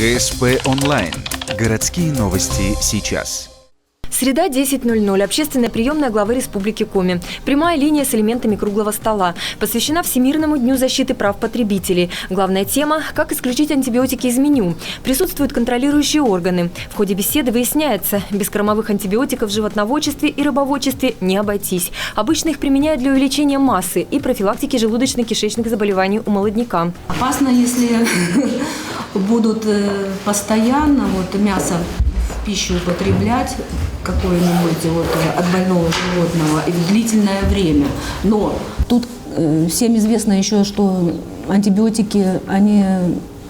ГСП онлайн. Городские новости сейчас. Среда, 10:00. Общественная приемная главы Республики Коми. Прямая линия с элементами круглого стола. Посвящена Всемирному дню защиты прав потребителей. Главная тема – как исключить антибиотики из меню. Присутствуют контролирующие органы. В ходе беседы выясняется, без кормовых антибиотиков в животноводчестве и рыбоводчестве не обойтись. Обычно их применяют для увеличения массы и профилактики желудочно-кишечных заболеваний у молодняка. Опасно, если будут постоянно мясо в пищу употреблять какое-нибудь от больного животного и в длительное время. Но тут всем известно еще, что антибиотики, они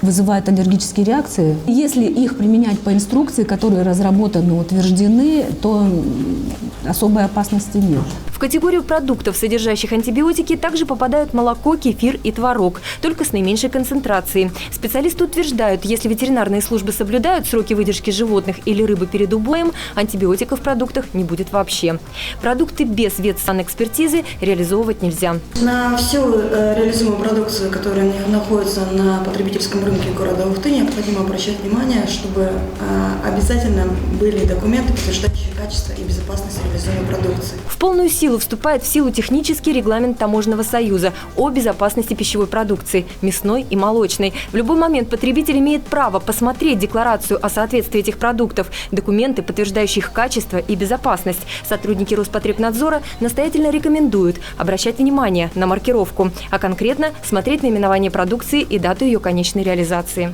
вызывают аллергические реакции. Если их применять по инструкции, которые разработаны, утверждены, то особой опасности нет. В категорию продуктов, содержащих антибиотики, также попадают молоко, кефир и творог, только с наименьшей концентрацией. Специалисты утверждают, если ветеринарные службы соблюдают сроки выдержки животных или рыбы перед убоем, антибиотиков в продуктах не будет вообще. Продукты без ветсанэкспертизы реализовывать нельзя. На всю реализуемую продукцию, которая находится на потребительском рынке города Ухты, необходимо обращать внимание, чтобы обязательно были документы, подтверждающие качество и безопасность реализуемой продукции. В полную силу вступает в силу технический регламент Таможенного союза о безопасности пищевой продукции, мясной и молочной. В любой момент потребитель имеет право посмотреть декларацию о соответствии этих продуктов, документы, подтверждающие их качество и безопасность. Сотрудники Роспотребнадзора настоятельно рекомендуют обращать внимание на маркировку, а конкретно смотреть наименование продукции и дату ее конечной реализации.